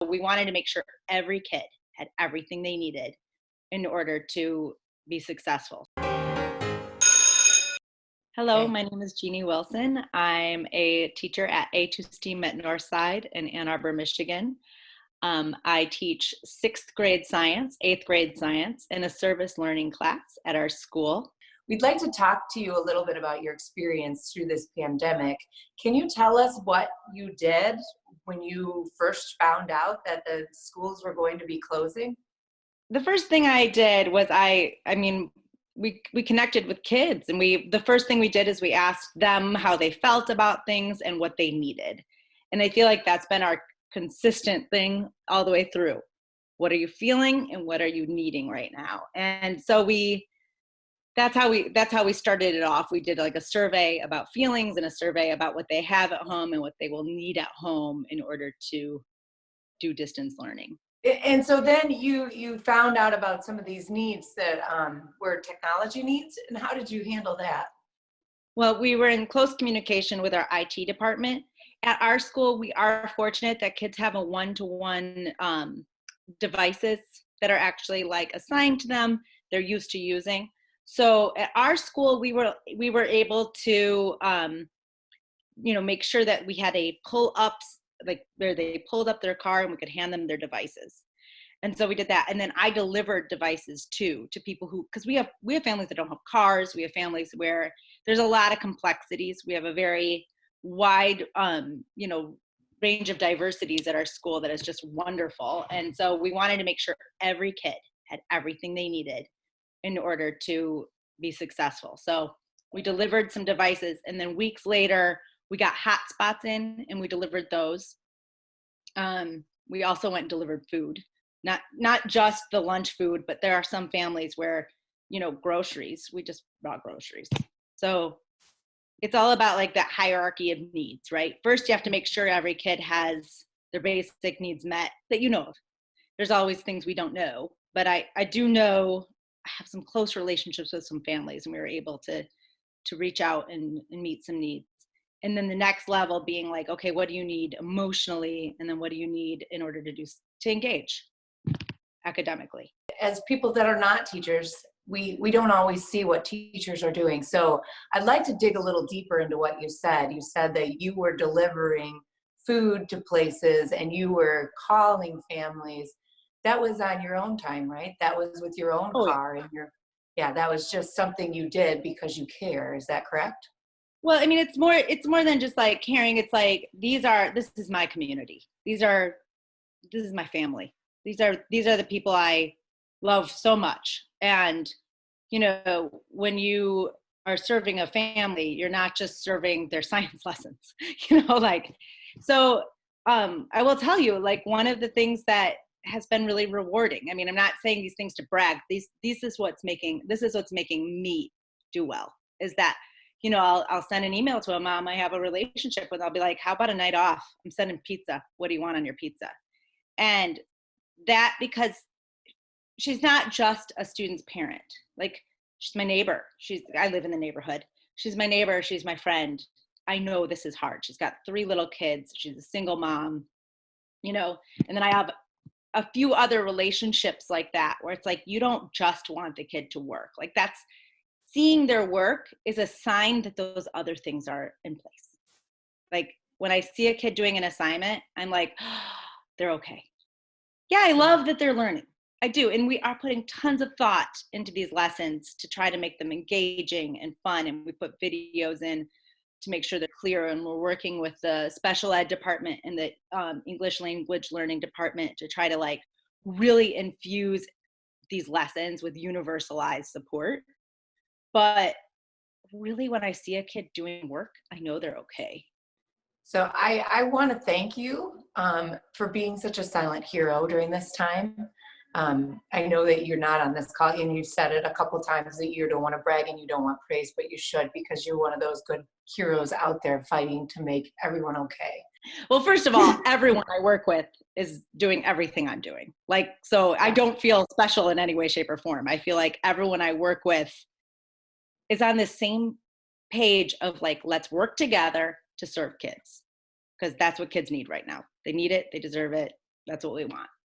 We wanted to make sure every kid had everything they needed in order to be successful. Hello, Okay. my name is Jeanie Wilson. I'm a teacher at A2 STEAM at Northside in Ann Arbor, Michigan. I teach sixth grade science, eighth grade science, in a service learning class at our school. We'd like to talk to you a little bit about your experience through this pandemic. Can you tell us what you did when you first found out that the schools were going to be closing? The first thing I did was we connected with kids, and the first thing we did is we asked them how they felt about things and what they needed. And I feel like that's been our consistent thing all the way through. What are you feeling and what are you needing right now? And so that's how we started it off. We did like a survey about feelings and a survey about what they have at home and what they will need at home in order to do distance learning. And so then you found out about some of these needs that were technology needs, and how did you handle that? Well, we were in close communication with our IT department. At our school, we are fortunate that kids have a one-to-one devices that are actually like assigned to them, they're used to using. So at our school, we were able to make sure that we had a pull ups, like where they pulled up their car and we could hand them their devices. And so we did that. And then I delivered devices too to people who, because we have families that don't have cars. We have families where there's a lot of complexities. We have a very wide range of diversities at our school that is just wonderful. And so we wanted to make sure every kid had everything they needed in order to be successful. So we delivered some devices, and then weeks later we got hotspots in and we delivered those. We also went and delivered food, not just the lunch food, but there are some families where, groceries, we just brought groceries. So it's all about like that hierarchy of needs, right? First, you have to make sure every kid has their basic needs met that you know of. There's always things we don't know, but I do know I have some close relationships with some families, and we were able to reach out and meet some needs. And then the next level being like, okay, what do you need emotionally, and then what do you need in order to engage academically? As people that are not teachers, we don't always see what teachers are doing. So I'd like to dig a little deeper into what you said. You said that you were delivering food to places and you were calling families. That was on your own time, right? That was with your own Oh yeah. car and yeah, that was just something you did because you care. Is that correct? Well, I mean, it's more than just like caring. It's like this is my community. This is my family. These are the people I love so much. And when you are serving a family, you're not just serving their science lessons. Like so. I will tell you, like, one of the things that has been really rewarding. I mean, I'm not saying these things to brag. This is what's making me do well. Is that I'll send an email to a mom I have a relationship with. I'll be like, how about a night off? I'm sending pizza. What do you want on your pizza? And that, because she's not just a student's parent. Like, she's my neighbor. I live in the neighborhood. She's my neighbor. She's my friend. I know this is hard. She's got 3 little kids. She's a single mom, and then I have a few other relationships like that, where it's like, you don't just want the kid to work. Like, that's seeing their work is a sign that those other things are in place. Like, when I see a kid doing an assignment, I'm like, oh, they're okay. Yeah, I Yeah. love that they're learning. I do. And we are putting tons of thought into these lessons to try to make them engaging and fun. And we put videos in to make sure they're clear. And we're working with the special ed department and the English language learning department to try to like really infuse these lessons with universalized support. But really, when I see a kid doing work, I know they're okay. So I want to thank you for being such a silent hero during this time. I know that you're not on this call, and you've said it a couple times that you don't want to brag and you don't want praise, but you should, because you're one of those good heroes out there fighting to make everyone okay. Well, first of all, everyone I work with is doing everything I'm doing. Like, so I Yeah. don't feel special in any way, shape, or form. I feel like everyone I work with is on the same page of like, let's work together to serve kids, because that's what kids need right now. They need it. They deserve it. That's what we want.